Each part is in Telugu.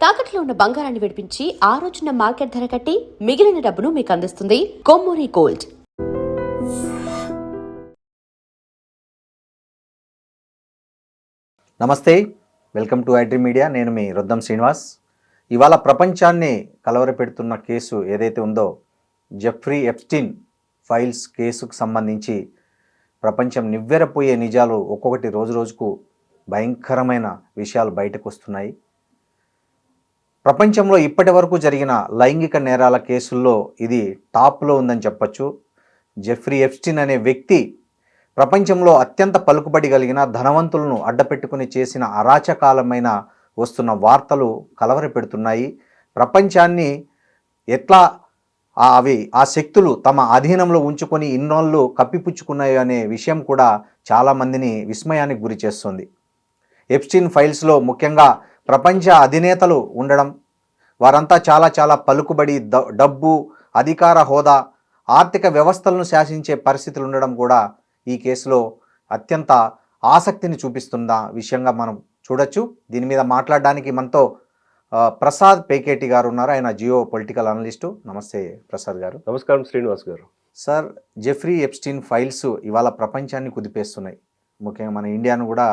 తాకట్లో ఉన్న బంగారాన్ని విడిపించి ఆ రోజున మార్కెట్ ధర కట్టి మిగిలిన డబ్బును మీకు అందిస్తుంది కొమ్మూరి గోల్డ్. నమస్తే, వెల్కమ్ టు ఐడ్రీ మీడియా. నేను మీ రుద్దం శ్రీనివాస్. ఇవాళ ప్రపంచాన్ని కలవరపెడుతున్న కేసు ఏదైతే ఉందో, జెఫ్రీ ఎప్స్టీన్ ఫైల్స్ కేసుకు సంబంధించి ప్రపంచం నివ్వెరపోయే నిజాలు ఒక్కొక్కటి రోజు రోజుకు భయంకరమైన విషయాలు బయటకు వస్తున్నాయి. ప్రపంచంలో ఇప్పటి వరకు జరిగిన లైంగిక నేరాల కేసుల్లో ఇది టాప్లో ఉందని చెప్పచ్చు. జెఫ్రీ ఎప్స్టీన్ అనే వ్యక్తి ప్రపంచంలో అత్యంత పలుకుబడి కలిగిన ధనవంతులను అడ్డపెట్టుకుని చేసిన అరాచకాలమైన వస్తున్న వార్తలు కలవరపెడుతున్నాయి. ప్రపంచాన్ని ఎట్లా ఆ శక్తులు తమ అధీనంలో ఉంచుకొని ఇన్నోళ్ళు కప్పిపుచ్చుకున్నాయి అనే విషయం కూడా చాలామందిని విస్మయానికి గురి చేస్తుంది. ఎప్స్టీన్ ఫైల్స్లో ముఖ్యంగా ప్రపంచ అధినేతలు ఉండడం, వారంతా చాలా పలుకుబడి, డబ్బు, అధికార హోదా, ఆర్థిక వ్యవస్థలను శాసించే పరిస్థితులు ఉండడం కూడా ఈ కేసులో అత్యంత ఆసక్తిని చూపిస్తున్న విషయంగా మనం చూడొచ్చు. దీని మీద మాట్లాడడానికి మనతో ప్రసాద్ పేకేటి గారు ఉన్నారు. ఆయన జియో పొలిటికల్ అనలిస్టు. నమస్తే ప్రసాద్ గారు. నమస్కారం శ్రీనివాస్ గారు. సార్, జెఫ్రీ ఎప్స్టీన్ ఫైల్స్ ఇవాళ ప్రపంచాన్ని కుదిపేస్తున్నాయి. ముఖ్యంగా మన ఇండియాను కూడా,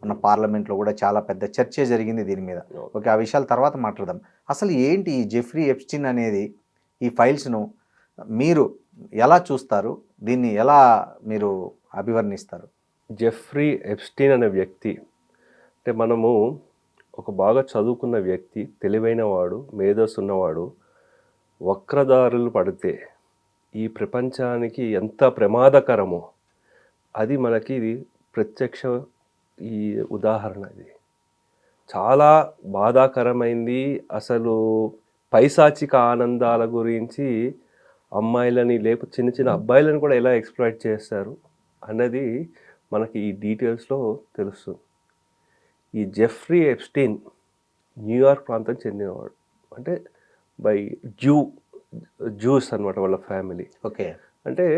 మన పార్లమెంట్లో కూడా చాలా పెద్ద చర్చ జరిగింది దీని మీద. ఓకే, ఆ విషయాల తర్వాత మాట్లాడదాం. అసలు ఏంటి ఈ జెఫ్రీ ఎప్స్టీన్ అనేది, ఈ ఫైల్స్ను మీరు ఎలా చూస్తారు? దీన్ని ఎలా మీరు అభివర్ణిస్తారు? జెఫ్రీ ఎప్స్టీన్ అనే వ్యక్తి అంటే, మనము ఒక బాగా చదువుకున్న వ్యక్తి, తెలివైన వాడు, మేధస్సు ఉన్నవాడు వక్రదారులు పడితే ఈ ప్రపంచానికి ఎంత ప్రమాదకరమో అది మనకి ప్రత్యక్ష ఈ ఉదాహరణ. ఇది చాలా బాధాకరమైంది. అసలు పైశాచిక ఆనందాల గురించి అమ్మాయిలని లేకపోతే చిన్న అబ్బాయిలను కూడా ఎలా ఎక్స్‌ప్లాయిట్ చేస్తారు అన్నది మనకి ఈ డీటెయిల్స్లో తెలుస్తుంది. ఈ జెఫ్రీ ఎప్స్టీన్ న్యూయార్క్ ప్రాంతం చెందినవాడు. అంటే బై జ్యూస్ అనమాట వాళ్ళ ఫ్యామిలీ. ఓకే, అంటే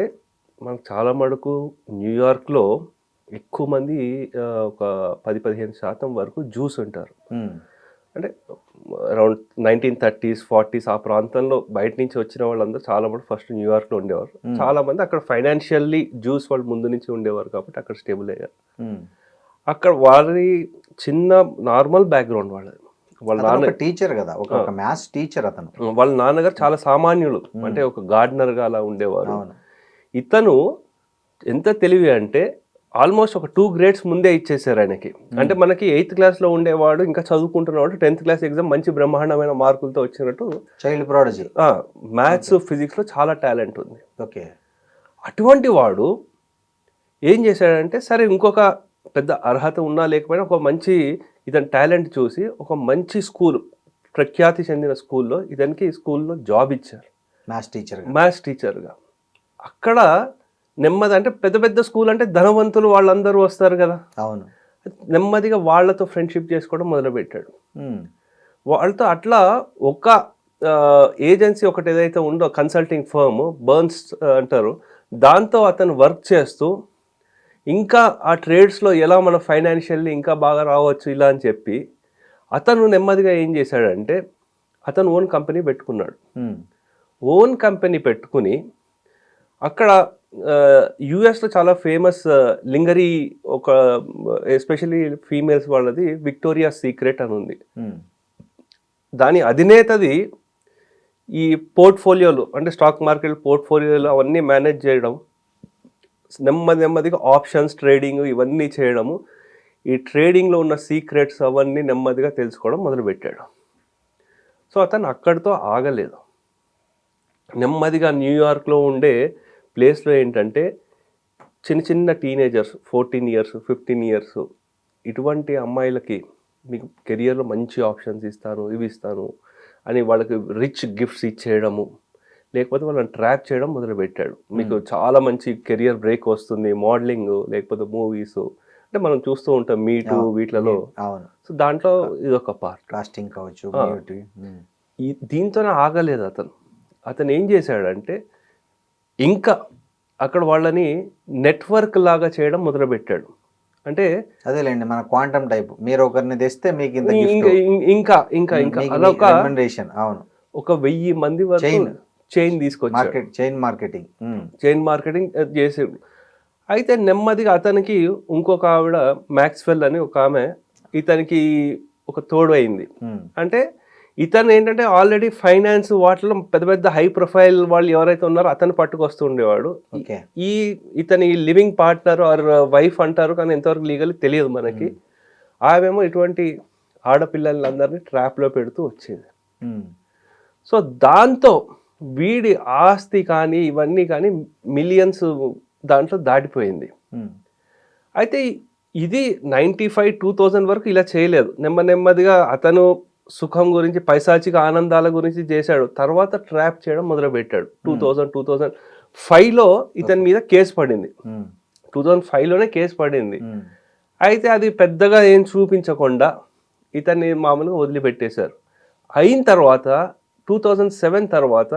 మనకు చాలా మటుకు న్యూయార్క్లో ఎక్కువ మంది ఒక 10-15% వరకు జ్యూస్ ఉంటారు. అంటే అరౌండ్ 1930s 40s ఆ ప్రాంతంలో బయట నుంచి వచ్చిన వాళ్ళందరూ చాలా మంది ఫస్ట్ న్యూయార్క్లో ఉండేవారు. చాలా మంది అక్కడ ఫైనాన్షియల్లీ జ్యూస్ వాళ్ళు ముందు నుంచి ఉండేవారు కాబట్టి అక్కడ స్టేబుల్ అయ్యారు. అక్కడ వారి చిన్న నార్మల్ బ్యాక్గ్రౌండ్ వాళ్ళది. వాళ్ళ నాన్న టీచర్ కదా, ఒక మ్యాథ్స్ టీచర్. అతను వాళ్ళ నాన్నగారు చాలా సామాన్యులు, అంటే ఒక గార్డెనర్గా అలా ఉండేవారు. ఇతను ఎంత తెలివి అంటే ఆల్మోస్ట్ ఒక 2 grades ముందే ఇచ్చేసారు ఆయనకి. అంటే మనకి 8th క్లాస్లో ఉండేవాడు ఇంకా చదువుకుంటున్నవాడు 10th క్లాస్ ఎగ్జామ్ మంచి బ్రహ్మాండమైన మార్కులతో వచ్చినట్టు. Child prodigy. మ్యాథ్స్ ఫిజిక్స్లో చాలా టాలెంట్ ఉంది. ఓకే, అటువంటి వాడు ఏం చేశాడంటే, సరే ఇంకొక పెద్ద అర్హత ఉన్నా లేకపోయినా ఒక మంచి ఇతని టాలెంట్ చూసి ఒక మంచి స్కూల్, ప్రఖ్యాతి చెందిన స్కూల్లో ఇతనికి స్కూల్లో జాబ్ ఇచ్చారు, మ్యాథ్స్ టీచర్గా. అక్కడ నెమ్మది, అంటే పెద్ద స్కూల్ అంటే ధనవంతులు వాళ్ళందరూ వస్తారు కదా. అవును. నెమ్మదిగా వాళ్ళతో ఫ్రెండ్షిప్ చేసుకోవడం మొదలుపెట్టాడు. వాళ్ళతో అట్లా ఒక ఏజెన్సీ ఒకటి ఏదైతే ఉందో, కన్సల్టింగ్ ఫర్మ్ బర్న్స్ అంటారు, దాంతో అతను వర్క్ చేస్తూ ఇంకా ఆ ట్రేడ్స్లో ఎలా మన ఫైనాన్షియల్లీ ఇంకా బాగా రావచ్చు ఇలా అని చెప్పి అతను నెమ్మదిగా ఏం చేశాడంటే, అతను ఓన్ కంపెనీ పెట్టుకున్నాడు. ఓన్ కంపెనీ పెట్టుకుని అక్కడ యుఎస్లో చాలా ఫేమస్ లింగరీ, ఒక ఎస్పెషలీ ఫీమేల్స్ వాళ్ళది విక్టోరియా సీక్రెట్ అని ఉంది. దాని అధినేతది ఈ పోర్ట్ఫోలియోలు, అంటే స్టాక్ మార్కెట్ పోర్ట్ఫోలియోలు అవన్నీ మేనేజ్ చేయడం, నెమ్మదిగా ఆప్షన్స్ ట్రేడింగ్ ఇవన్నీ చేయడము, ఈ ట్రేడింగ్లో ఉన్న సీక్రెట్స్ అవన్నీ నెమ్మదిగా తెలుసుకోవడం మొదలుపెట్టాడు. సో అతను అక్కడితో ఆగలేదు. నెమ్మదిగా న్యూయార్క్లో ఉండే ప్లేస్లో ఏంటంటే, చిన్న టీనేజర్స్ 14 years 15 years ఇటువంటి అమ్మాయిలకి మీకు కెరియర్లో మంచి ఆప్షన్స్ ఇస్తాను, ఇవి ఇస్తాను అని వాళ్ళకి రిచ్ గిఫ్ట్స్ ఇచ్చేయడము, లేకపోతే వాళ్ళని ట్రాప్ చేయడం మొదలుపెట్టాడు. మీకు చాలా మంచి కెరియర్ బ్రేక్ వస్తుంది, మోడలింగ్ లేకపోతే మూవీస్, అంటే మనం చూస్తూ ఉంటాం మీటు వీటిలలో. సో దాంట్లో ఇదొక పార్ట్, కాస్టింగ్ కావచ్చు. దీంతోనే ఆగలేదు అతను ఏం చేశాడంటే, ఇంకా అక్కడ వాళ్ళని నెట్వర్క్ లాగా చేయడం మొదలుపెట్టాడు. అంటే అదేలేండి మన క్వాంటమ్ టైప్, మీరు ఒకరిని తెస్తే మీకు ఇంత గిఫ్ట్, ఇంకా ఇంకా ఇంకా అదొక అవును, ఒక 1000 మంది వరకు చైన్ తీసుకొచ్చాడు, మార్కెట్ చైన్ మార్కెటింగ్ చేసాడు. అయితే నెమ్మదిగా అతనికి ఇంకొక ఆవిడ మ్యాక్స్వెల్ అని ఒక ఆమె ఇతనికి ఒక తోడు అయింది. అంటే ఇతను ఏంటంటే ఆల్రెడీ ఫైనాన్స్ వాటిలో పెద్ద పెద్ద హై ప్రొఫైల్ వాళ్ళు ఎవరైతే ఉన్నారో అతను పట్టుకొస్తూ ఉండేవాడు. ఇతని లివింగ్ పార్ట్నర్ ఆర్ వైఫ్ అంటారు కానీ ఎంతవరకు లీగల్ తెలియదు మనకి. ఆమెమో ఇటువంటి ఆడపిల్లలందరినీ ట్రాప్లో పెడుతూ వచ్చేది. సో దాంతో వీడి ఆస్తి కానీ ఇవన్నీ కానీ మిలియన్స్ దాంట్లో దాటిపోయింది. అయితే ఇది 95-2000 వరకు ఇలా చేయలేదు. నెమ్మదిగా అతను సుఖం గురించి పైశాచిక ఆనందాల గురించి చేశాడు. తర్వాత ట్రాప్ చేయడం మొదలుపెట్టాడు. 2005లో ఇతని మీద కేసు పడింది. 2005లోనే కేసు పడింది. అయితే అది పెద్దగా ఏం చూపించకుండా ఇతన్ని మామూలుగా వదిలిపెట్టేశారు. అయిన తర్వాత 2007 తర్వాత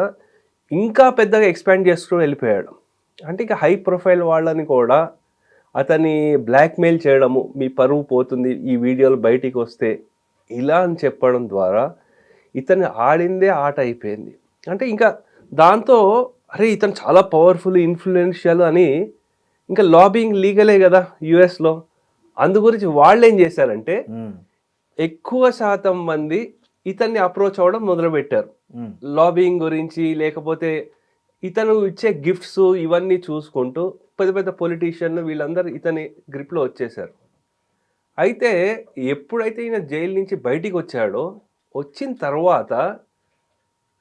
ఇంకా పెద్దగా ఎక్స్పాండ్ చేస్తూ వెళ్ళిపోయాడు. అంటే ఇక హై ప్రొఫైల్ వాళ్ళని కూడా అతన్ని బ్లాక్మెయిల్ చేయడము, మీ పరువు పోతుంది ఈ వీడియోలు బయటికి వస్తే, ఇలా అని చెప్పడం ద్వారా ఇతను ఆడిందే ఆట అయిపోయింది. అంటే ఇంకా దాంతో అరే ఇతను చాలా పవర్ఫుల్ ఇన్ఫ్లుయెన్షియల్ అని ఇంకా లాబింగ్ లీగలే కదా యుఎస్లో. అందు గురించి వాళ్ళు ఏం చేశారంటే ఎక్కువ శాతం మంది ఇతన్ని అప్రోచ్ అవ్వడం మొదలుపెట్టారు లాబింగ్ గురించి. లేకపోతే ఇతను ఇచ్చే గిఫ్ట్స్ ఇవన్నీ చూసుకుంటూ పెద్ద పెద్ద పొలిటీషియన్లు వీళ్ళందరూ ఇతని గ్రిప్లో వచ్చేసారు. అయితే ఎప్పుడైతే ఈయన జైలు నుంచి బయటికి వచ్చాడో, వచ్చిన తర్వాత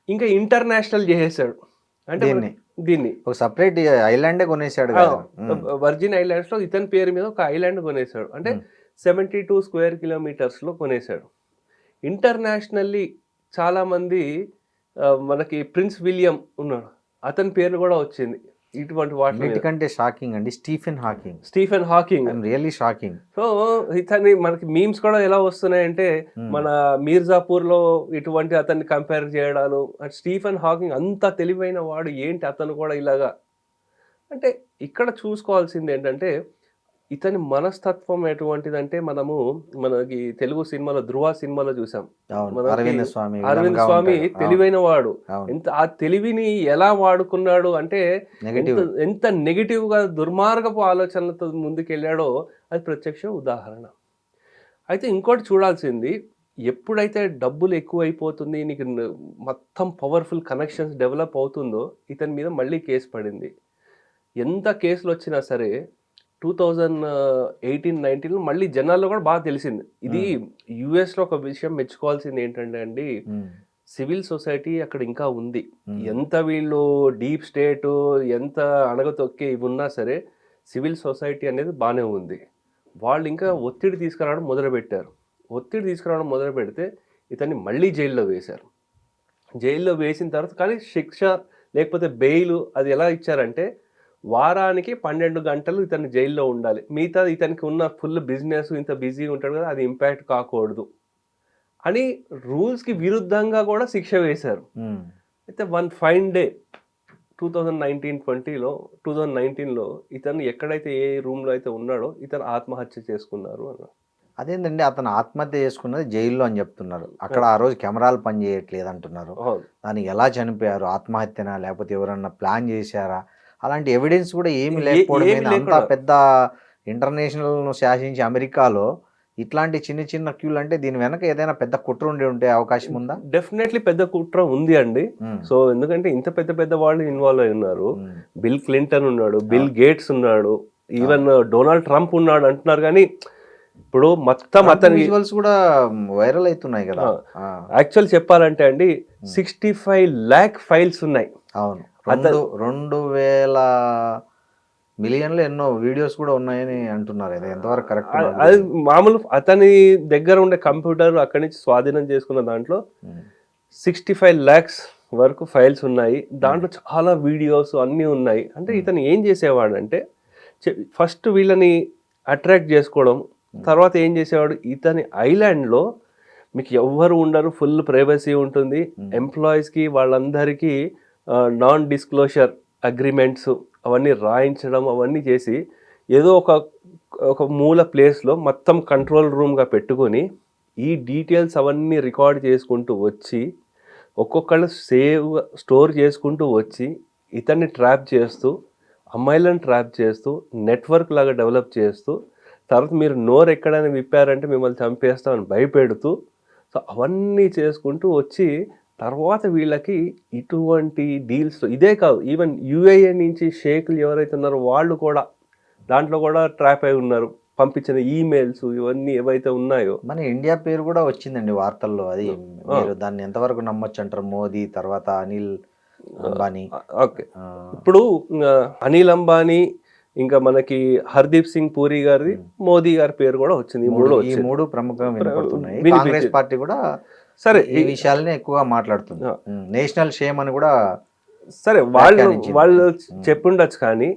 ఇంకా ఇంటర్నేషనల్ చేసేసాడు. అంటే దీన్ని ఒక సపరేట్ ఐలాండే కొనేసాడు, వర్జిన్ ఐలాండ్స్లో ఇతని పేరు మీద ఒక ఐలాండ్ కొనేసాడు. అంటే 72 స్క్వేర్ కిలోమీటర్స్లో కొనేసాడు. ఇంటర్నేషనల్లీ చాలామంది మనకి ప్రిన్స్ విలియం ఉన్నాడు, అతని పేరు కూడా వచ్చింది ఇటువంటి వాటికంటే. షాకింగ్ అండి, Stephen Hawking really shocking. So ఇతని మనకి మీమ్స్ కూడా ఎలా వస్తున్నాయంటే మన మీర్జాపూర్లో ఇటువంటి అతన్ని కంపేర్ చేయడాలు. స్టీఫెన్ హాకింగ్ అంత తెలివైన వాడు ఏంటి అతను కూడా ఇలాగా. అంటే ఇక్కడ చూసుకోవాల్సింది ఏంటంటే ఇతని మనస్తత్వం ఎటువంటిదంటే మనకి తెలుగు సినిమాలో ధృవ సినిమాలో చూసాం. అరవింద్ స్వామి తెలివైన వాడు. ఆ తెలివిని ఎలా వాడుకున్నాడు అంటే ఎంత నెగిటివ్ గా దుర్మార్గపు ఆలోచనలతో ముందుకెళ్ళాడో అది ప్రత్యక్ష ఉదాహరణ. అయితే ఇంకోటి చూడాల్సింది, ఎప్పుడైతే డబ్బులు ఎక్కువైపోతుంది, నీకు మొత్తం పవర్ఫుల్ కనెక్షన్స్ డెవలప్ అవుతుందో ఇతని మీద మళ్ళీ కేసు పడింది. ఎంత కేసులు వచ్చినా సరే 2018-19 మళ్ళీ జనాల్లో కూడా బాగా తెలిసింది. ఇది యుఎస్లో ఒక విషయం మెచ్చుకోవాల్సింది ఏంటంటే అండి, సివిల్ సొసైటీ అక్కడ ఇంకా ఉంది. ఎంత వీళ్ళు డీప్ స్టేట్ ఎంత అణగతొక్కి ఇవి ఉన్నా సరే సివిల్ సొసైటీ అనేది బాగానే ఉంది. వాళ్ళు ఇంకా ఒత్తిడి తీసుకురావడం మొదలు పెడితే ఇతన్ని మళ్ళీ జైల్లో వేశారు. జైల్లో వేసిన తర్వాత కానీ శిక్ష లేకపోతే బెయిల్ అది ఎలా ఇచ్చారంటే వారానికి 12 గంటలు ఇతను జైల్లో ఉండాలి, మిగతా ఇతనికి ఉన్న ఫుల్ బిజినెస్ ఇంత బిజీగా ఉంటాడు కదా అది ఇంపాక్ట్ కాకూడదు అని రూల్స్కి విరుద్ధంగా కూడా శిక్ష వేశారు. అయితే వన్ ఫైన్ డే 2019లో ఇతను ఎక్కడైతే ఏ రూమ్లో అయితే ఉన్నాడో ఇతను ఆత్మహత్య చేసుకున్నారు అన్నారు. అదేంటండి, అతను ఆత్మహత్య చేసుకున్నది జైల్లో అని చెప్తున్నారు. అక్కడ ఆ రోజు కెమెరాలు పనిచేయట్లేదు అంటున్నారు. దానికి ఎలా చనిపోయారు, ఆత్మహత్యనా లేకపోతే ఎవరన్నా ప్లాన్ చేశారా, అలాంటి ఎవిడెన్స్ కూడా ఏమి లేకపోవడం. అంత పెద్ద ఇంటర్నేషనల్ శాసించి అమెరికాలో ఇట్లాంటి చిన్న క్యూలు అంటే దీని వెనక ఏదైనా పెద్ద కుట్ర ఉండే అవకాశం ఉందా? డెఫినెట్లీ పెద్ద కుట్ర ఉంది అండి. సో ఎందుకంటే ఇంత పెద్ద వాళ్ళు ఇన్వాల్వ్ అయి ఉన్నారు. బిల్ క్లింటన్ ఉన్నాడు, బిల్ గేట్స్ ఉన్నాడు, ఈవెన్ డొనాల్డ్ ట్రంప్ ఉన్నాడు అంటున్నారు. కానీ ఇప్పుడు మొత్తం అతని విజువల్స్ కూడా వైరల్ అవుతున్నాయి కదా. యాక్చువల్ చెప్పాలంటే అండి 65 lakh ఫైల్స్ ఉన్నాయి. అవును, 2,000 మిలియన్లు ఎన్నో వీడియోస్ కూడా ఉన్నాయని అంటున్నారు. అది ఎంతవరకు కరెక్ట్? అది మామూలు అతని దగ్గర ఉండే కంప్యూటర్ అక్కడి నుంచి స్వాధీనం చేసుకున్న దాంట్లో 65 lakhs వరకు ఫైల్స్ ఉన్నాయి. దాంట్లో చాలా వీడియోస్ అన్నీ ఉన్నాయి. అంటే ఇతను ఏం చేసేవాడంటే ఫస్ట్ వీళ్ళని అట్రాక్ట్ చేసుకోవడం, తర్వాత ఏం చేసేవాడు ఇతని ఐలాండ్లో మీకు ఎవ్వరు ఉండరు, ఫుల్ ప్రైవసీ ఉంటుంది. ఎంప్లాయీస్కి వాళ్ళందరికీ నాన్ డిస్క్లోజర్ అగ్రిమెంట్స్ అవన్నీ రాయించడం అవన్నీ చేసి ఏదో ఒక ఒక మూల ప్లేస్లో మొత్తం కంట్రోల్ రూమ్గా పెట్టుకొని ఈ డీటెయిల్స్ అవన్నీ రికార్డ్ చేసుకుంటూ వచ్చి ఒక్కొక్కళ్ళు స్టోర్ చేసుకుంటూ వచ్చి ఇతన్ని ట్రాప్ చేస్తూ అమ్మాయిలను ట్రాప్ చేస్తూ నెట్వర్క్ లాగా డెవలప్ చేస్తూ తర్వాత మీరు నోరు ఎక్కడైనా విప్పారంటే మిమ్మల్ని చంపేస్తామని భయపెడుతూ సో అవన్నీ చేసుకుంటూ వచ్చి తర్వాత వీళ్ళకి ఇటువంటి డీల్స్ ఇదే కాదు, ఈవెన్ యూఏఏ నుంచి షేకులు ఎవరైతే ఉన్నారో వాళ్ళు కూడా దాంట్లో కూడా ట్రాప్ అయి ఉన్నారు. పంపించిన ఈమెయిల్స్ ఇవన్నీ ఏవైతే ఉన్నాయో మన ఇండియా పేరు కూడా వచ్చిందండి వార్తల్లో. అది మీరు దాన్ని ఎంతవరకు నమ్మొచ్చు అంటారు? మోదీ తర్వాత అనిల్ అంబానీ. ఓకే, ఇప్పుడు అనిల్ అంబానీ ఇంకా మనకి హర్దీప్ సింగ్ పూరి గారిది, మోదీ గారి పేరు కూడా వచ్చింది. ఈ మూడు ప్రముఖంగా వినపడుతున్నాయి. కాంగ్రెస్ పార్టీ కూడా సరే ఈ విషయాలనే ఎక్కువగా మాట్లాడుతుంది. నేషనల్ షేమ్ అని కూడా సరే వాళ్ళు చెప్పుండొచ్చు, కానీ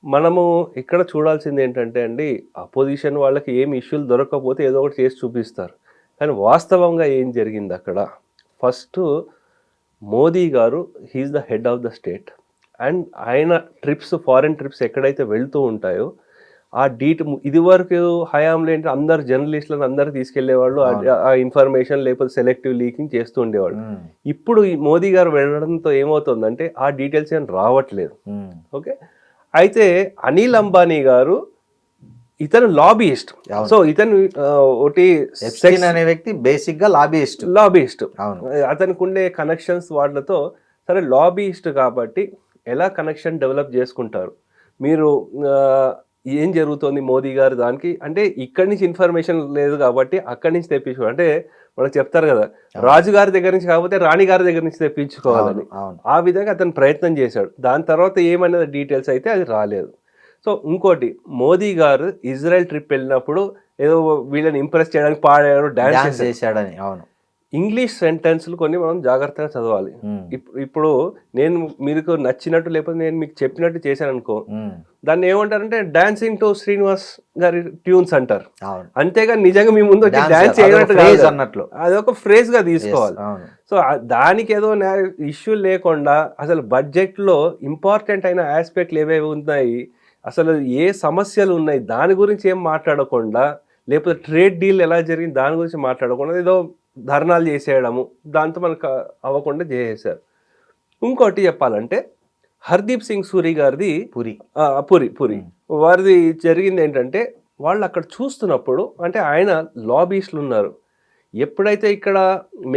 మనము ఇక్కడ చూడాల్సింది ఏంటంటే అండి, అపోజిషన్ వాళ్ళకి ఏం ఇష్యూలు దొరకకపోతే ఏదో ఒకటి చేసి చూపిస్తారు. కానీ వాస్తవంగా ఏం జరిగింది అక్కడ, ఫస్ట్ మోదీ గారు he's the head of the state and ఆయన ట్రిప్స్, ఫారెన్ ట్రిప్స్ ఎక్కడైతే వెళ్తూ ఉంటాయో ఆ ఇదివరకు హయాంలో ఏంటి అందరు జర్నలిస్టులను అందరు తీసుకెళ్లేవాళ్ళు, ఆ ఇన్ఫర్మేషన్ లేకపోతే సెలెక్టివ్ లీకింగ్ చేస్తూ ఉండేవాళ్ళు. ఇప్పుడు ఈ మోదీ గారు వెళ్ళడంతో ఏమవుతుందంటే ఆ డీటెయిల్స్ ఏం రావట్లేదు. ఓకే, అయితే అనిల్ అంబానీ గారు ఇతను లాబీయిస్ట్. సో ఇతను ఒకటి అనే వ్యక్తి బేసిక్ గా లాబీయిస్ట్. అతనికి ఉండే కనెక్షన్స్ వాళ్ళతో, సరే లాబీయిస్ట్ కాబట్టి ఎలా కనెక్షన్ డెవలప్ చేసుకుంటారు మీరు, ఏం జరుగుతుంది మోదీ గారు దానికి అంటే ఇక్కడి నుంచి ఇన్ఫర్మేషన్ లేదు కాబట్టి అక్కడి నుంచి తెప్పించుకో అంటే మనకు చెప్తారు కదా, రాజుగారి దగ్గర నుంచి కాకపోతే రాణి గారి దగ్గర నుంచి తెప్పించుకోవాలని. ఆ విధంగా అతను ప్రయత్నం చేశాడు. దాని తర్వాత ఏమనేది డీటెయిల్స్ అయితే అది రాలేదు. సో ఇంకోటి, మోదీ గారు ఇజ్రాయెల్ ట్రిప్ వెళ్ళినప్పుడు ఏదో వీళ్ళని ఇంప్రెస్ చేయడానికి పాడాడు, డాన్స్ చేశాడని. అవును, ఇంగ్లీష్ సెంటెన్స్లు కొన్ని మనం జాగ్రత్తగా చదవాలి. ఇప్పుడు నేను మీకు నచ్చినట్టు లేకపోతే నేను మీకు చెప్పినట్టు చేశాను అనుకో, దాన్ని ఏమంటారంటే డాన్సింగ్ టు శ్రీనివాస్ గారి ట్యూన్స్ అంటారు. అంతేగా నిజంగా మీ ముందు వచ్చి డాన్స్ చేయనట్టు అన్నట్లు అది ఒక ఫ్రేజ్ గా తీసుకోవాలి. సో దానికి ఏదో ఇష్యూ లేకుండా అసలు బడ్జెట్ లో ఇంపార్టెంట్ అయిన ఆస్పెక్ట్లు ఏవేవి ఉన్నాయి, అసలు ఏ సమస్యలు ఉన్నాయి దాని గురించి ఏం మాట్లాడకుండా, లేకపోతే ట్రేడ్ డీల్ ఎలా జరిగింది దాని గురించి మాట్లాడకుండా ఏదో ధర్నాలు చేసేయడము, దాంతో మనకు అవ్వకుండా చేసేసారు. ఇంకోటి చెప్పాలంటే హర్దీప్ సింగ్ సూరి గారిది పూరి వారిది జరిగింది ఏంటంటే, వాళ్ళు అక్కడ చూస్తున్నప్పుడు అంటే ఆయన లాబీస్లు ఉన్నారు. ఎప్పుడైతే ఇక్కడ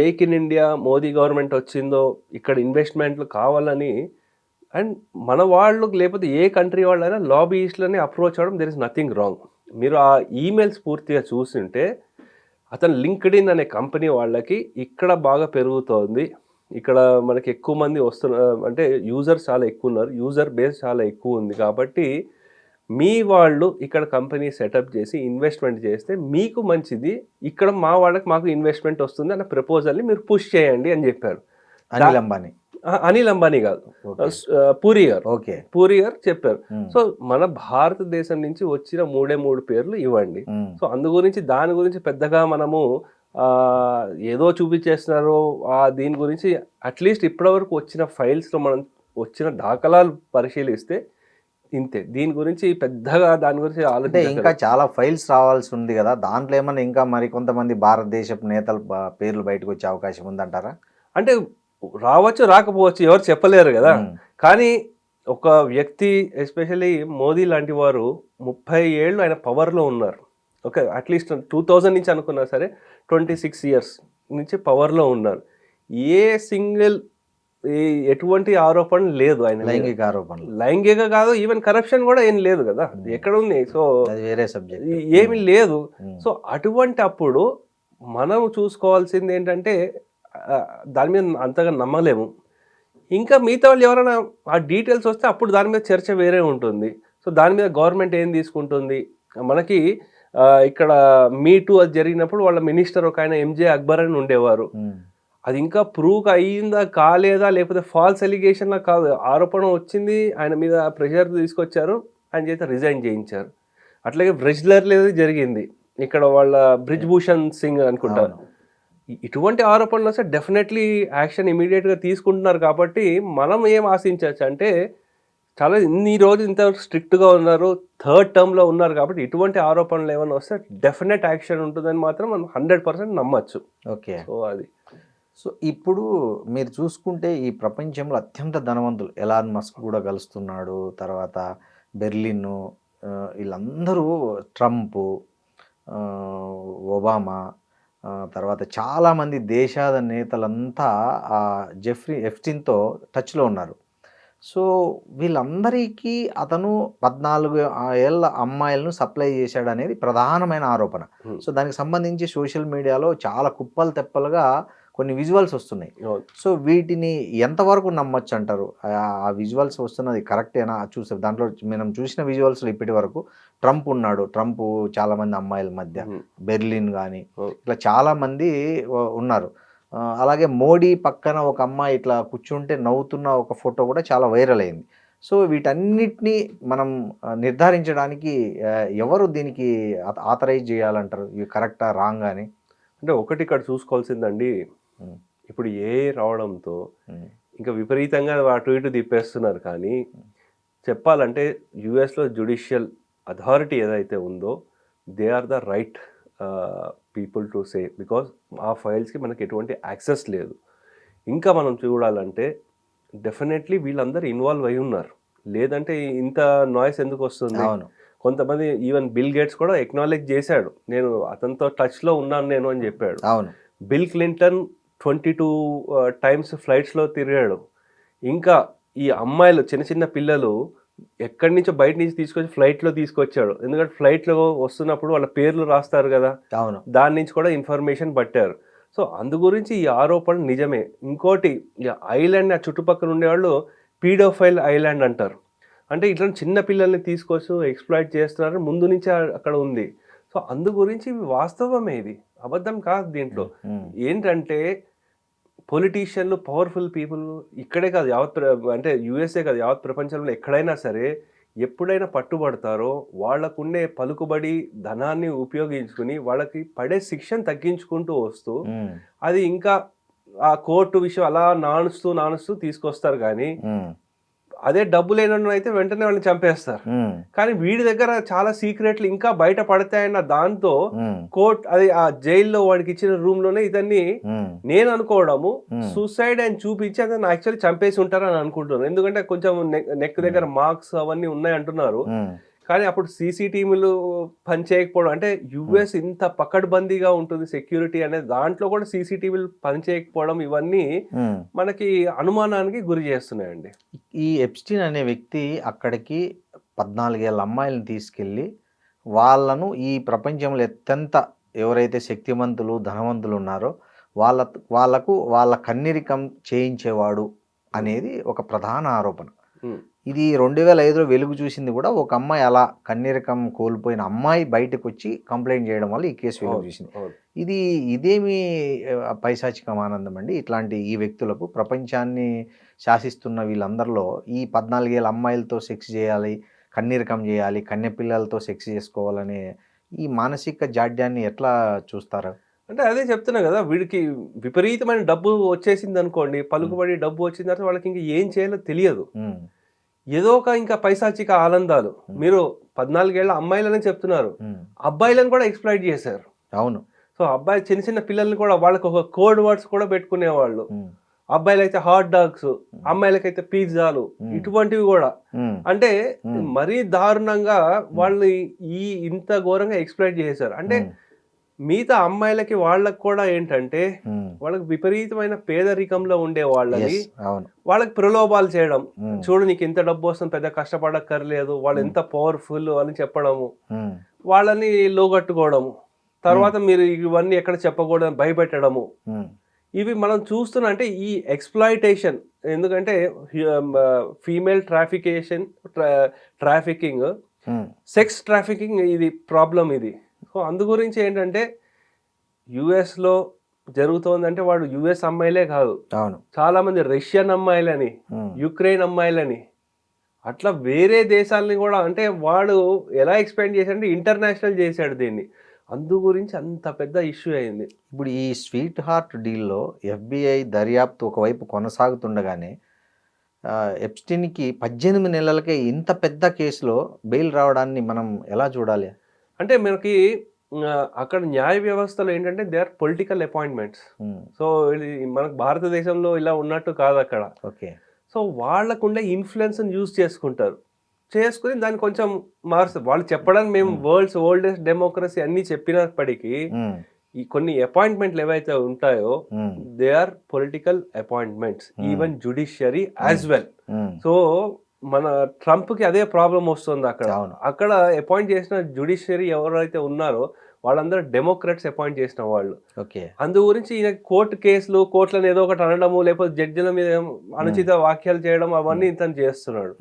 make in India Modi government వచ్చిందో ఇక్కడ ఇన్వెస్ట్మెంట్లు కావాలని, అండ్ మన వాళ్ళు లేకపోతే ఏ కంట్రీ వాళ్ళైనా లాబీస్ట్లని అప్రోచ్ అవ్వడం, దెర్ ఇస్ నథింగ్ రాంగ్. మీరు ఆ ఈమెయిల్స్ పూర్తిగా చూస్తుంటే అతను లింక్డ్ఇన్ అనే కంపెనీ వాళ్ళకి ఇక్కడ బాగా పెరుగుతోంది, ఇక్కడ మనకి ఎక్కువ మంది వస్తున్నారు అంటే యూజర్స్ చాలా ఎక్కువ ఉన్నారు, యూజర్ బేస్ చాలా ఎక్కువ ఉంది కాబట్టి మీ వాళ్ళు ఇక్కడ కంపెనీ సెటప్ చేసి ఇన్వెస్ట్మెంట్ చేస్తే మీకు మంచిది, ఇక్కడ మా వాళ్ళకి మాకు ఇన్వెస్ట్మెంట్ వస్తుంది అన్న ప్రపోజల్ని మీరు పుష్ చేయండి అని చెప్పారు. అనిల్ అంబానీ కాదు, పూరి గారు చెప్పారు. సో మన భారతదేశం నుంచి వచ్చిన 3 పేర్లు ఇవ్వండి. సో అందు గురించి దాని గురించి పెద్దగా మనము ఏదో చూపించేస్తున్నారు దీని గురించి అట్లీస్ట్ ఇప్పటివరకు వచ్చిన ఫైల్స్లో మనం వచ్చిన దాఖలాలు పరిశీలిస్తే ఇంతే. దీని గురించి పెద్దగా దాని గురించి ఆలోచన ఇంకా చాలా ఫైల్స్ రావాల్సి ఉంది కదా, దాంట్లో ఏమన్నా ఇంకా మరి కొంతమంది భారతదేశపు నేతల పేర్లు బయటకు వచ్చే అవకాశం ఉందంటారా? అంటే రావచ్చు రాకపోవచ్చు, ఎవరు చెప్పలేరు కదా. కానీ ఒక వ్యక్తి ఎస్పెషల్లీ మోదీ లాంటి వారు 30 ఏళ్ళు ఆయన పవర్లో ఉన్నారు. ఓకే, అట్లీస్ట్ 2000 నుంచి అనుకున్నా సరే 26 years నుంచి పవర్లో ఉన్నారు. ఏ సింగిల్ ఎటువంటి ఆరోపణ లేదు ఆయన, లైంగిక కాదు, ఈవెన్ కరప్షన్ కూడా ఏం లేదు కదా, ఎక్కడ ఉంది? సో వేరే సబ్జెక్ట్ ఏమి లేదు. సో అటువంటి అప్పుడు మనం చూసుకోవాల్సింది ఏంటంటే దాని మీద అంతగా నమ్మలేము. ఇంకా మిగతా వాళ్ళు ఎవరైనా ఆ డీటెయిల్స్ వస్తే అప్పుడు దాని మీద చర్చ వేరే ఉంటుంది. సో దాని మీద గవర్నమెంట్ ఏం తీసుకుంటుంది, మనకి ఇక్కడ మీటూ అది జరిగినప్పుడు వాళ్ళ మినిస్టర్ ఒక ఆయన ఎంజే అక్బర్ అని ఉండేవారు. అది ఇంకా ప్రూవ్ అయ్యిందా కాలేదా లేకపోతే ఫాల్స్ ఎలిగేషన్లా కాదు, ఆరోపణ వచ్చింది, ఆయన మీద ప్రెషర్ తీసుకొచ్చారు, ఆయన చేత రిజైన్ చేయించారు. అట్లాగే బ్రెజ్లర్ లేదు జరిగింది ఇక్కడ వాళ్ళ బ్రిజ్ భూషణ్ సింగ్ అనుకుంటారు. ఇటువంటి ఆరోపణలు వస్తే డెఫినెట్లీ యాక్షన్ ఇమీడియట్గా తీసుకుంటున్నారు. కాబట్టి మనం ఏం ఆశించవచ్చు అంటే చాలా ఇన్ని రోజులు ఇంత స్ట్రిక్ట్గా ఉన్నారు, థర్డ్ టర్మ్లో ఉన్నారు కాబట్టి ఇటువంటి ఆరోపణలు ఏమైనా వస్తే డెఫినెట్ యాక్షన్ ఉంటుందని మాత్రం మనం 100% నమ్మచ్చు. ఓకే. సో అది సో ఇప్పుడు మీరు చూసుకుంటే ఈ ప్రపంచంలో అత్యంత ధనవంతులు ఎలాన్ మస్క్ కూడా కలుస్తున్నాడు, తర్వాత బెర్లిన్, వీళ్ళందరూ ట్రంప్, ఒబామా, తర్వాత చాలామంది దేశాల నేతలంతా జెఫ్రీ ఎప్స్టీన్తో టచ్లో ఉన్నారు. సో వీళ్ళందరికీ అతను 14 ఏళ్ళ అమ్మాయిలను సప్లై చేశాడు అనేది ప్రధానమైన ఆరోపణ. సో దానికి సంబంధించి సోషల్ మీడియాలో చాలా కుప్పలు తెప్పలుగా కొన్ని విజువల్స్ వస్తున్నాయి. సో వీటిని ఎంతవరకు నమ్మొచ్చు అంటారు? ఆ విజువల్స్ వస్తున్నది కరెక్టేనా? చూసారు దాంట్లో మనం చూసిన విజువల్స్లో ఇప్పటి వరకు ట్రంప్ ఉన్నాడు, ట్రంప్ చాలామంది అమ్మాయిల మధ్య, బెర్లిన్ కానీ ఇట్లా చాలామంది ఉన్నారు. అలాగే మోడీ పక్కన ఒక అమ్మాయి ఇట్లా కూర్చుంటే నవ్వుతున్న ఒక ఫోటో కూడా చాలా వైరల్ అయింది. సో వీటన్నిటిని మనం నిర్ధారించడానికి ఎవరు దీనికి ఆథరైజ్ చేయాలంటారు? ఇవి కరెక్టా రాంగ్ అని? అంటే ఒకటి ఇక్కడ చూసుకోవాల్సిందండి, ఇప్పుడు ఏ రావడంతో ఇంకా విపరీతంగా అటు ఇటు తిప్పేస్తున్నారు. కానీ చెప్పాలంటే యుఎస్లో జ్యుడిషియల్ అథారిటీ ఏదైతే ఉందో they are the right people to say, because ఆ ఫైల్స్కి మనకి ఎటువంటి యాక్సెస్ లేదు. ఇంకా మనం చూడాలంటే డెఫినెట్లీ వీళ్ళందరూ ఇన్వాల్వ్ అయి ఉన్నారు, లేదంటే ఇంత నాయిస్ ఎందుకు వస్తుంది? కొంతమంది ఈవెన్ బిల్ గేట్స్ కూడా ఎక్నాలెడ్జ్ చేశాడు, నేను అతనితో టచ్లో ఉన్నాను నేను అని చెప్పాడు. అవును. బిల్ క్లింటన్ 22 టైమ్స్ ఫ్లైట్స్లో తిరిగాడు. ఇంకా ఈ అమ్మాయిలు చిన్న చిన్న పిల్లలు ఎక్కడి నుంచో బయట నుంచి తీసుకొచ్చి ఫ్లైట్లో తీసుకొచ్చాడు. ఎందుకంటే ఫ్లైట్లో వస్తున్నప్పుడు వాళ్ళ పేర్లు రాస్తారు కదా, దాని నుంచి కూడా ఇన్ఫర్మేషన్ పట్టారు. సో అందు గురించి ఈ ఆరోపణ నిజమే. ఇంకోటి ఐలాండ్ ఆ చుట్టుపక్కల ఉండేవాళ్ళు పీడోఫైల్ ఐలాండ్ అంటారు. అంటే ఇట్లా చిన్న పిల్లల్ని తీసుకొచ్చి ఎక్స్ప్లాయిట్ చేస్తున్నారు ముందు నుంచి అక్కడ ఉంది. సో అందు గురించి వాస్తవమే, ఇది అబద్ధం కాదు. దీంట్లో ఏంటంటే పొలిటీషియన్లు, పవర్ఫుల్ పీపుల్ ఇక్కడే కాదు అంటే యుఎస్ఏ కాదు, యావత్ ప్రపంచంలో ఎక్కడైనా సరే ఎప్పుడైనా పట్టుబడతారో వాళ్ళకుండే పలుకుబడి ధనాన్ని ఉపయోగించుకుని వాళ్ళకి పడే శిక్షను తగ్గించుకుంటూ వస్తూ అది ఇంకా ఆ కోర్టు విషయం అలా నానుస్తూ తీసుకొస్తారు. కానీ అదే డబ్బు లేనన్ను అయితే వెంటనే వాళ్ళని చంపేస్తారు. కానీ వీడి దగ్గర చాలా సీక్రెట్లు ఇంకా బయట పడతాయన్న దాంతో కోర్ట్ అది ఆ జైల్లో వాడికి ఇచ్చిన రూమ్ లోనే ఇతన్ని నేను అనుకోవడము సూసైడ్ అని చూపించి అతను యాక్చువల్లీ చంపేసి ఉంటారని అనుకుంటున్నాను. ఎందుకంటే కొంచెం నెక్ దగ్గర మార్క్స్ అవన్నీ ఉన్నాయి అంటున్నారు. కానీ అప్పుడు సీసీటీవీలు పనిచేయకపోవడం, అంటే యుఎస్ ఇంత పకడ్బందీగా ఉంటుంది సెక్యూరిటీ అనేది, దాంట్లో కూడా సీసీటీవీలు పనిచేయకపోవడం, ఇవన్నీ మనకి అనుమానానికి గురి చేస్తున్నాయండి. ఈ ఎప్స్టీన్ అనే వ్యక్తి అక్కడికి 14 ఏళ్ళ అమ్మాయిలను తీసుకెళ్ళి వాళ్ళను ఈ ప్రపంచంలో అత్యంత ఎవరైతే శక్తిమంతులు, ధనవంతులు ఉన్నారో వాళ్ళకు వాళ్ళ కన్నిరికం చేయించేవాడు అనేది ఒక ప్రధాన ఆరోపణ. ఇది 2005లో వెలుగు చూసింది కూడా. ఒక అమ్మాయి అలా కన్నిరకం కోల్పోయిన అమ్మాయి బయటకు వచ్చి కంప్లైంట్ చేయడం వల్ల ఈ కేసు వెలుగు చూసింది. ఇదేమి పైశాచికం ఆనందం అండి ఇట్లాంటి ఈ వ్యక్తులకు? ప్రపంచాన్ని శాసిస్తున్న వీళ్ళందరిలో ఈ 14 ఏళ్ళ అమ్మాయిలతో సెక్స్ చేయాలి, కన్నిరకం చేయాలి, కన్యపిల్లలతో సెక్స్ చేసుకోవాలనే ఈ మానసిక జాడ్యాన్ని ఎట్లా చూస్తారు? అంటే అదే చెప్తున్నా కదా, వీడికి విపరీతమైన డబ్బు వచ్చేసింది అనుకోండి, పలుకుబడి డబ్బు వచ్చిన తర్వాత వాళ్ళకి ఇంకా ఏం చేయాలో తెలియదు. ఏదో ఒక ఇంకా పైశాచిక ఆనందాలు. మీరు 14 ఏళ్ల అమ్మాయిలనే చెప్తున్నారు, అబ్బాయిలను కూడా ఎక్స్ప్లాయిట్ చేశారు. అవును. సో అబ్బాయి చిన్న చిన్న పిల్లల్ని కూడా వాళ్ళకి ఒక కోడ్ వర్డ్స్ కూడా పెట్టుకునేవాళ్ళు. అబ్బాయిలు అయితే హాట్ డాగ్స్, అమ్మాయిలకైతే పిజ్జాలు, ఇటువంటివి కూడా. అంటే మరీ దారుణంగా వాళ్ళు ఇంత ఘోరంగా ఎక్స్ప్లాయిట్ చేశారు. అంటే మిగతా అమ్మాయిలకి వాళ్ళకి కూడా ఏంటంటే వాళ్ళకి విపరీతమైన పేదరికంలో ఉండే వాళ్ళని వాళ్ళకి ప్రలోభాలు చేయడం, చూడు నీకు ఇంత డబ్బు వస్తుంది, పెద్ద కష్టపడక్కర్లేదు, వాళ్ళు ఎంత పవర్ఫుల్ అని చెప్పడము, వాళ్ళని లోగట్టుకోవడము, తర్వాత మీరు ఇవన్నీ ఎక్కడ చెప్పకూడదని భయపెట్టడము, ఇవి మనం చూస్తున్నా. అంటే ఈ ఎక్స్ప్లాయిటేషన్, ఎందుకంటే ఫీమేల్ ట్రాఫికింగ్, సెక్స్ ట్రాఫికింగ్, ఇది ప్రాబ్లం ఇది. సో అందు గురించి ఏంటంటే యుఎస్లో జరుగుతోందంటే వాడు యుఎస్ అమ్మాయిలే కాదు, చాలా మంది రష్యన్ అమ్మాయిలని, యుక్రెయిన్ అమ్మాయిలని, అట్లా వేరే దేశాలని కూడా. అంటే వాడు ఎలా ఎక్స్పాండ్ చేశాడంటే ఇంటర్నేషనల్ చేశాడు దీన్ని. అందు గురించి అంత పెద్ద ఇష్యూ అయింది. ఇప్పుడు ఈ స్వీట్ హార్ట్ డీల్లో FBI దర్యాప్తు ఒకవైపు కొనసాగుతుండగానే ఎప్స్టీన్కి 18 నెలలకే ఇంత పెద్ద కేసులో బెయిల్ రావడాన్ని మనం ఎలా చూడాలి? అంటే మనకి అక్కడ న్యాయ వ్యవస్థలో ఏంటంటే they are political appointments. So ఇది మనకు భారతదేశంలో ఇలా ఉన్నట్టు కాదు అక్కడ. ఓకే. సో వాళ్ళకుండే ఇన్ఫ్లుయెన్స్ని యూజ్ చేసుకుంటారు. చేసుకుని దాన్ని కొంచెం మారుస్తారు. వాళ్ళు చెప్పడానికి మేము వరల్డ్స్ ఓల్డెస్ట్ డెమోక్రసీ అన్ని చెప్పినప్పటికీ ఈ కొన్ని అపాయింట్మెంట్లు ఏవైతే ఉంటాయో they are political appointments, even judiciary as well. So మన ట్రంప్ కి అదే ప్రాబ్లం వస్తుంది అక్కడ. అక్కడ అపాయింట్ చేసిన జుడిషియరీ ఎవరైతే ఉన్నారో వాళ్ళందరూ డెమోక్రాట్స్ అపాయింట్ చేసిన వాళ్ళు. అందు గురించి ఈయన కోర్టు కేసులు, కోర్టులను ఏదో ఒకటి అనడము, లేకపోతే జడ్జిల మీద అనుచిత వాక్యాలు చేయడం అవన్నీ ఇతను చేస్తున్నాడు.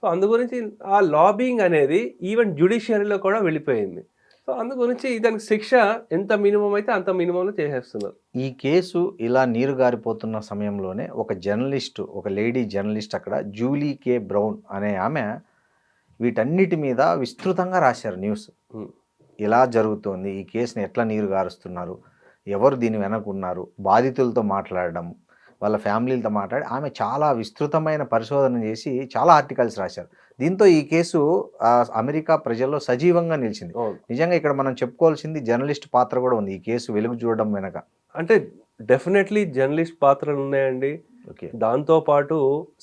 సో అందు గురించి ఆ లాబింగ్ అనేది ఈవెన్ జుడిషియరీలో కూడా వెళ్ళిపోయింది. సో అందు గురించి దానికి శిక్ష ఎంత మినిమం అయితే అంత మినిమంలో చేసేస్తున్నారు. ఈ కేసు ఇలా నీరు గారిపోతున్న సమయంలోనే ఒక జర్నలిస్టు, ఒక లేడీ జర్నలిస్ట్ అక్కడ జూలీ కే బ్రౌన్ అనే ఆమె వీటన్నిటి మీద విస్తృతంగా రాశారు న్యూస్. ఇలా జరుగుతోంది, ఈ కేసుని ఎట్లా నీరు గారుస్తున్నారు, ఎవరు దీని వెనకున్నారు, బాధితులతో మాట్లాడడం, వాళ్ళ ఫ్యామిలీలతో మాట్లాడి ఆమె చాలా విస్తృతమైన పరిశోధన చేసి చాలా ఆర్టికల్స్ రాశారు. దీంతో ఈ కేసు అమెరికా ప్రజల్లో సజీవంగా నిలిచింది. నిజంగా ఇక్కడ మనం చెప్పుకోవాల్సింది జర్నలిస్ట్ పాత్ర కూడా ఉంది ఈ కేసు వెలుగు చూడడం వెనక. అంటే డెఫినెట్లీ జర్నలిస్ట్ పాత్రలు ఉన్నాయండి. దాంతోపాటు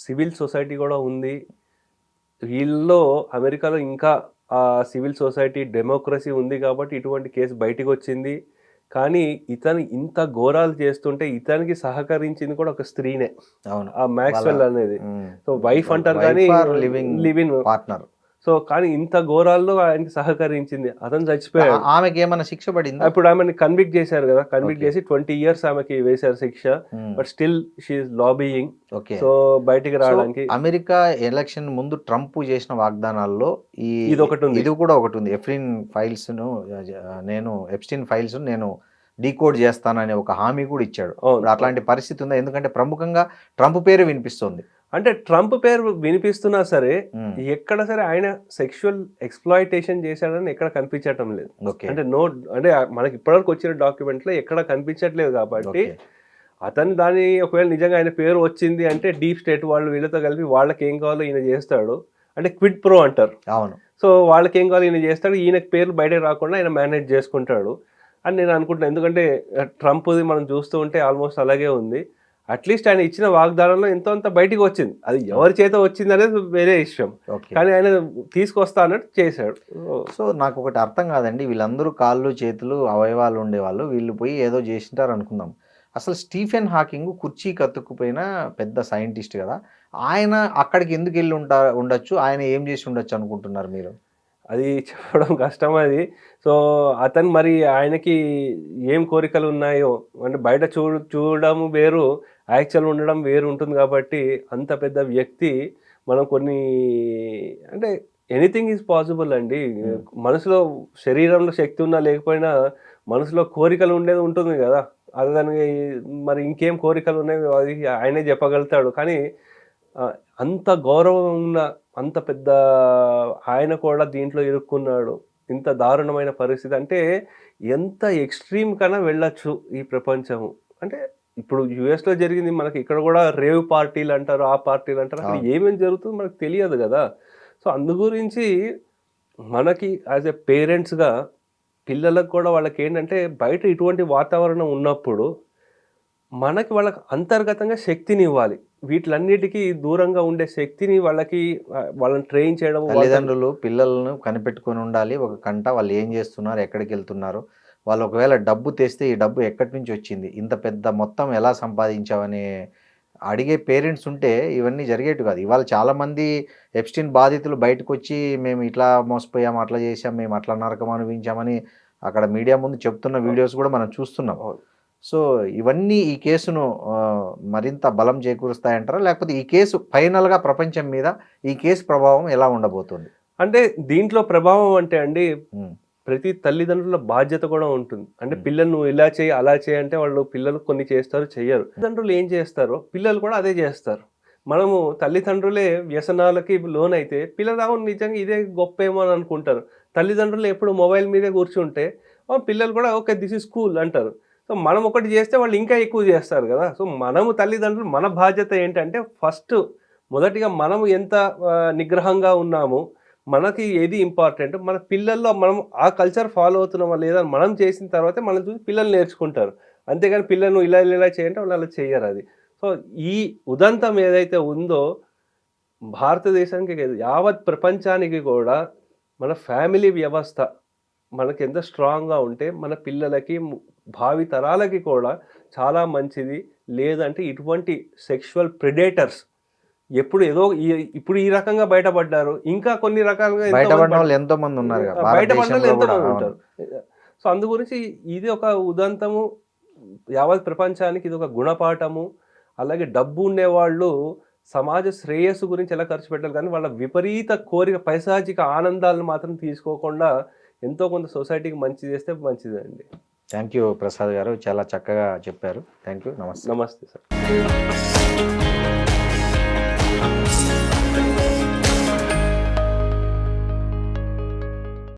సివిల్ సొసైటీ కూడా ఉంది. వీళ్ళలో అమెరికాలో ఇంకా ఆ సివిల్ సొసైటీ డెమోక్రసీ ఉంది కాబట్టి ఇటువంటి కేసు బయటికి వచ్చింది. కానీ ఇతను ఇంత ఘోరాలు చేస్తుంటే ఇతనికి సహకరించింది కూడా ఒక స్త్రీనే, ఆ మ్యాక్స్వెల్ అనేది. సో వైఫ్ అంటారు కానీ లివింగ్ పార్ట్నర్. సో కానీ ఇంత ఘోరాల్లో ఆయనకి సహకరించింది. అతను చచ్చిపోయాడు. ఆమెకి ఏమైనా శిక్ష పడింది? ఇప్పుడు ఆమెను కన్విక్ట్ చేశారు కదా, కన్విక్ట్ చేసి 20 years ఆమెకి వేశారు శిక్ష. But still she's lobbying. So బయటికి రావడానికి. అమెరికా ఎలక్షన్ ముందు ట్రంప్ చేసిన వాగ్దానాల్లో ఇది కూడా ఒకటి ఉంది. ఎప్స్టీన్ ఫైల్స్ నేను డీకోడ్ చేస్తాననే ఒక హామీ కూడా ఇచ్చాడు. అట్లాంటి పరిస్థితి ఉందా? ఎందుకంటే ప్రముఖంగా ట్రంప్ పేరు వినిపిస్తుంది. అంటే ట్రంప్ పేరు వినిపిస్తున్నా సరే ఎక్కడ సరే ఆయన సెక్షువల్ ఎక్స్ప్లాయిటేషన్ చేశాడని ఎక్కడ కనిపించటం లేదు. అంటే అంటే మనకి ఇప్పటివరకు వచ్చిన డాక్యుమెంట్ లో ఎక్కడ కనిపించట్లేదు. కాబట్టి అతను దాని ఒకవేళ నిజంగా ఆయన పేరు వచ్చింది అంటే డీప్ స్టేట్ వాళ్ళు వీళ్ళతో కలిపి వాళ్ళకి ఏం కావాలో ఈయన చేస్తాడు. అంటే క్విడ్ ప్రో అంటారు. అవును. సో వాళ్ళకి ఏం కావాలో ఈయన చేస్తాడు, ఈయనకి పేర్లు బయటకు రాకుండా ఆయన మేనేజ్ చేసుకుంటాడు అని నేను అనుకుంటున్నాను. ఎందుకంటే ట్రంప్ది మనం చూస్తూ ఉంటే ఆల్మోస్ట్ అలాగే ఉంది. అట్లీస్ట్ ఆయన ఇచ్చిన వాగ్దానంలో ఎంతో అంత బయటికి వచ్చింది. అది ఎవరి చేత వచ్చింది అనేది వేరే విషయం. కానీ ఆయన తీసుకొస్తా అన్నట్టు చేశాడు. సో నాకు ఒకటి అర్థం కాదండి, వీళ్ళందరూ కాళ్ళు చేతులు అవయవాలు ఉండేవాళ్ళు, వీళ్ళు పోయి ఏదో చేసింటారు అనుకుందాం. అసలు స్టీఫెన్ హాకింగ్ కుర్చీ కత్తుక్కుపోయిన పెద్ద సైంటిస్ట్ కదా, ఆయన అక్కడికి ఎందుకు వెళ్ళి ఉండొచ్చు, ఆయన ఏం చేసి ఉండొచ్చు అనుకుంటున్నారు మీరు? అది చెప్పడం కష్టం అది. సో అతను మరి ఆయనకి ఏం కోరికలు ఉన్నాయో అంటే బయట చూడడం వేరు, యాక్చువల్ ఉండడం వేరు ఉంటుంది. కాబట్టి అంత పెద్ద వ్యక్తి మనం కొన్ని అంటే ఎనీథింగ్ ఈజ్ పాసిబుల్ అండి. మనసులో శరీరంలో శక్తి ఉన్నా లేకపోయినా మనసులో కోరికలు ఉండేది ఉంటుంది కదా. అది దానికి మరి ఇంకేం కోరికలు ఉన్నాయి అది ఆయనే చెప్పగలుగుతాడు. కానీ అంత గౌరవం ఉన్న అంత పెద్ద ఆయన కూడా దీంట్లో ఇరుక్కున్నాడు. ఇంత దారుణమైన పరిస్థితి అంటే ఎంత ఎక్స్ట్రీమ్ కన్నా వెళ్ళొచ్చు ఈ ప్రపంచము. అంటే ఇప్పుడు యుఎస్లో జరిగింది, మనకి ఇక్కడ కూడా రేవ్ పార్టీలు అంటారు, ఆ పార్టీలు అంటారు. అక్కడ ఏమేమి జరుగుతుందో మనకు తెలియదు కదా. సో అందు గురించి మనకి యాజ్ ఎ పేరెంట్స్గా పిల్లలకు కూడా వాళ్ళకి ఏంటంటే బయట ఇటువంటి వాతావరణం ఉన్నప్పుడు మనకి వాళ్ళకి అంతర్గతంగా శక్తిని ఇవ్వాలి. వీటిలన్నిటికీ దూరంగా ఉండే శక్తిని వాళ్ళని ట్రైన్ చేయడం. తల్లిదండ్రులు పిల్లలను కనిపెట్టుకొని ఉండాలి ఒక కంట, వాళ్ళు ఏం చేస్తున్నారు, ఎక్కడికి వెళ్తున్నారు, వాళ్ళు ఒకవేళ డబ్బు తెస్తే ఈ డబ్బు ఎక్కడి నుంచి వచ్చింది, ఇంత పెద్ద మొత్తం ఎలా సంపాదించావని అడిగే పేరెంట్స్ ఉంటే ఇవన్నీ జరిగేవి కాదు. ఇవాళ చాలామంది ఎప్స్టీన్ బాధితులు బయటకు వచ్చి మేము ఇట్లా మోసపోయాము, అట్లా చేసాం, మేము అట్లా నరకం అనుభవించామని అక్కడ మీడియా ముందు చెప్తున్న వీడియోస్ కూడా మనం చూస్తున్నాం. సో ఇవన్నీ ఈ కేసును మరింత బలం చేకూరుస్తాయంటారా, లేకపోతే ఈ కేసు ఫైనల్గా ప్రపంచం మీద ఈ కేసు ప్రభావం ఎలా ఉండబోతుంది? అంటే దీంట్లో ప్రభావం అంటే అండి ప్రతి తల్లిదండ్రుల బాధ్యత కూడా ఉంటుంది. అంటే పిల్లలు నువ్వు ఇలా చేయి అలా చేయి అంటే వాళ్ళు పిల్లలు కొన్ని చేస్తారు, చెయ్యరు. తల్లిదండ్రులు ఏం చేస్తారో పిల్లలు కూడా అదే చేస్తారు. మనము తల్లిదండ్రులే వ్యసనాలకి లోనైతే పిల్లలు నిజంగా ఇదే గొప్ప ఏమో అని అనుకుంటారు. తల్లిదండ్రులు ఎప్పుడు మొబైల్ మీదే కూర్చుంటే పిల్లలు కూడా ఓకే దిస్ ఇస్ కూల్ అంటారు. సో మనం ఒకటి చేస్తే వాళ్ళు ఇంకా ఎక్కువ చేస్తారు కదా. సో మనము తల్లిదండ్రులు మన బాధ్యత ఏంటంటే ఫస్ట్ మొదటిగా మనం ఎంత నిగ్రహంగా ఉన్నాము, మనకి ఏది ఇంపార్టెంట్, మన పిల్లల్లో మనం ఆ కల్చర్ ఫాలో అవుతున్నామా లేదా మనం చేసిన తర్వాతే మనం చూసి పిల్లలు నేర్చుకుంటారు. అంతేగాని పిల్లలు ఇలా ఇలా చేయంటే వాళ్ళు అలా చెయ్యరు అది. సో ఈ ఉదంతం ఏదైతే ఉందో భారతదేశానికి కాదు, యావత్ ప్రపంచానికి కూడా మన ఫ్యామిలీ వ్యవస్థ మనకి ఎంత స్ట్రాంగ్గా ఉంటే మన పిల్లలకి భావి తరాలకి కూడా చాలా మంచిది. లేదంటే ఇటువంటి సెక్షువల్ ప్రెడేటర్స్ ఎప్పుడు ఏదో ఇప్పుడు ఈ రకంగా బయటపడ్డారు, ఇంకా కొన్ని రకాలుగా బయటపడిన వాళ్ళు ఎంతో మంది ఉన్నారు కదా, బయటపడిన వాళ్ళు భారతదేశంలో ఎంతో కూడా. మంది ఉంటారు. సో అందు గురించి ఇది ఒక ఉదంతము, యావత్ ప్రపంచానికి ఇది ఒక గుణపాఠము. అలాగే డబ్బు ఉండేవాళ్ళు సమాజ శ్రేయస్సు గురించి ఎలా ఖర్చు పెట్టాలి, కానీ వాళ్ళ విపరీత కోరిక పైశాచిక ఆనందాలను మాత్రం తీసుకోకుండా ఎంతో కొంత సొసైటీకి మంచి చేస్తే మంచిదండి. థ్యాంక్ యూ ప్రసాద్ గారు, చాలా చక్కగా చెప్పారు. Thank you. నమస్తే. నమస్తే సార్.